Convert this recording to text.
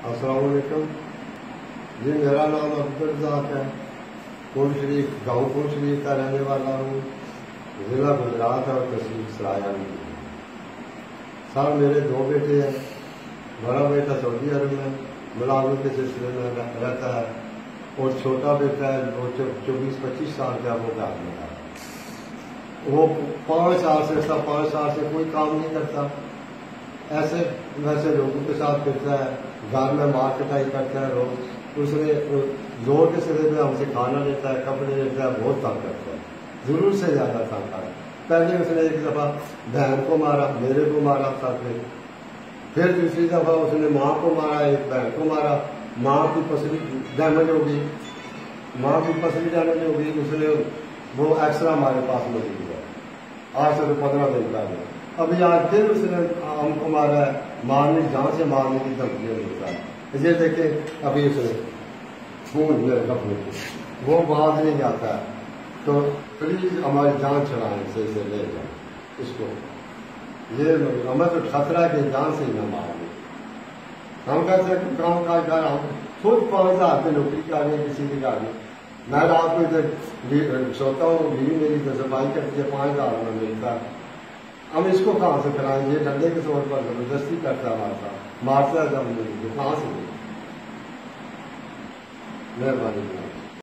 السلام علیکم جی، میرا نام عبدالرزاق ہے، پور شریف گاؤں پور شریف کا رہنے والا ہوں، ضلع گجرات اور تحصیل سرایہ میں۔ سر میرے دو بیٹے ہیں، بڑا بیٹا سعودی عرب میں ملازمت کے سلسلے میں رہتا ہے اور چھوٹا بیٹا ہے وہ 24-25 سال کا، وہ گھر میں ہے۔ وہ 5 سال سے کوئی کام نہیں کرتا، ایسے ویسے لوگوں کے ساتھ پھرتا ہے، گھر میں مار کٹائی کرتا ہے روز۔ اس نے زور کے سرے پہ ہم سے کھانا لیتا ہے، کپڑے لیتا ہے، بہت تنگ کرتا ہے، ضرور سے زیادہ تنگ کرتا ہے۔ پہلے اس نے ایک دفعہ بہن کو مارا، میرے کو مارا سر پہ، پھر دوسری دفعہ اس نے ماں کو مارا، ایک بہن کو مارا، ماں کی پسلی ڈیمیج ہو گئی، اس نے وہ ایکسرا ہمارے پاس موجود ہے، آج سے 15 دن پہلے۔ ابھی آج پھر اس نے ہم کو مارا ہے، جان سے مارنے کی دھمکیاں دیتا ہے۔ یہ دیکھیں ابھی اس نے خون میرے کپڑے کو، وہ باز نہیں آتا ہے، تو پلیز ہماری جان چھڑائیں، صحیح سے لے جائیں اس کو۔ یہ ہمیں تو خطرہ ہے کہ جان سے ہی نہ مار دیں۔ ہم کہتے ہیں کہ کام کاج کر ہم خود 5,000 کی نوکری کر رہے ہیں کسی کی گاڑی، میں رات کو ادھر سوتا ہوں، بیوی میری تو صفائی کرتی ہے، 5,000 میں ملتا ہے۔ ہم اس کو کہاں سے کرائیں؟ یہ ڈنڈے کے طور پر زبردستی کرتا ہے، ہمارے ساتھ مارتا ہے، کہاں سے؟ مہربانی۔